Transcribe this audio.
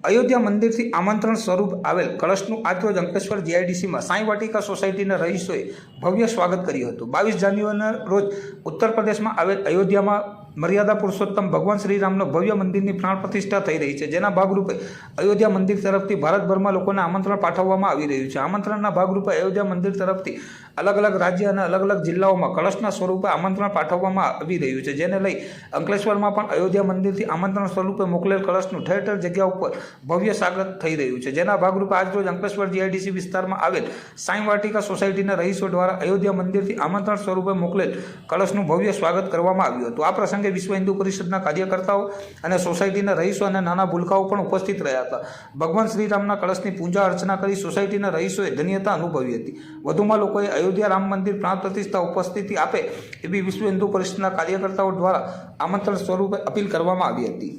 અયોધ્યા મંદિરથી આમંત્રણ સ્વરૂપ આવેલ કળશનું આજરોજ અંકલેશ્વર જીઆઈડીસીમાં સાંઈ વાટિકા સોસાયટીના રહીશોએ ભવ્ય સ્વાગત કર્યું હતું। 22 જાન્યુઆરીના રોજ ઉત્તર પ્રદેશમાં આવેલ અયોધ્યામાં મર્યાદા પુરુષોત્તમ ભગવાન શ્રીરામનો ભવ્ય મંદિરની પ્રાણ પ્રતિષ્ઠા થઈ રહી છે, જેના ભાગરૂપે અયોધ્યા મંદિર તરફથી ભારતભરમાં લોકોને આમંત્રણ પાઠવવામાં આવી રહ્યું છે। આમંત્રણના ભાગરૂપે અયોધ્યા મંદિર તરફથી અલગ અલગ રાજ્ય અને અલગ અલગ જિલ્લાઓમાં કળશના સ્વરૂપે આમંત્રણ પાઠવવામાં આવી રહ્યું છે, જેને લઈ અંકલેશ્વરમાં પણ અયોધ્યા મંદિરથી આમંત્રણ સ્વરૂપે મોકલેલ કળશનું ઠેર ઠેર જગ્યા ઉપર ભવ્ય સ્વાગત થઈ રહ્યું છે, જેના ભાગરૂપે આજરોજ અંકલેશ્વર જીઆઈડીસી વિસ્તારમાં આવેલ સાંઈ વાટિકા સોસાયટીના રહીશો દ્વારા અયોધ્યા મંદિરથી આમંત્રણ સ્વરૂપે મોકલેલ કળશનું ભવ્ય સ્વાગત કરવામાં આવ્યું હતું। આ પ્રસંગે વિશ્વ હિન્દુ પરિષદના કાર્યકર્તાઓ અને સોસાયટીના રહીશો અને નાના ભૂલકાઓ પણ ઉપસ્થિત રહ્યા હતા। ભગવાન શ્રીરામના કળશની પૂજા અર્ચના કરી સોસાયટીના રહીશોએ ધન્યતા અનુભવી હતી। વધુમાં લોકોએ અયોધ્યા રામ મંદિર પ્રાણ પ્રતિષ્ઠા ઉપસ્થિતિ આપે એવી વિશ્વ હિન્દુ પરિષદના કાર્યકર્તાઓ દ્વારા આમંત્રણ સ્વરૂપે અપીલ કરવામાં આવી હતી।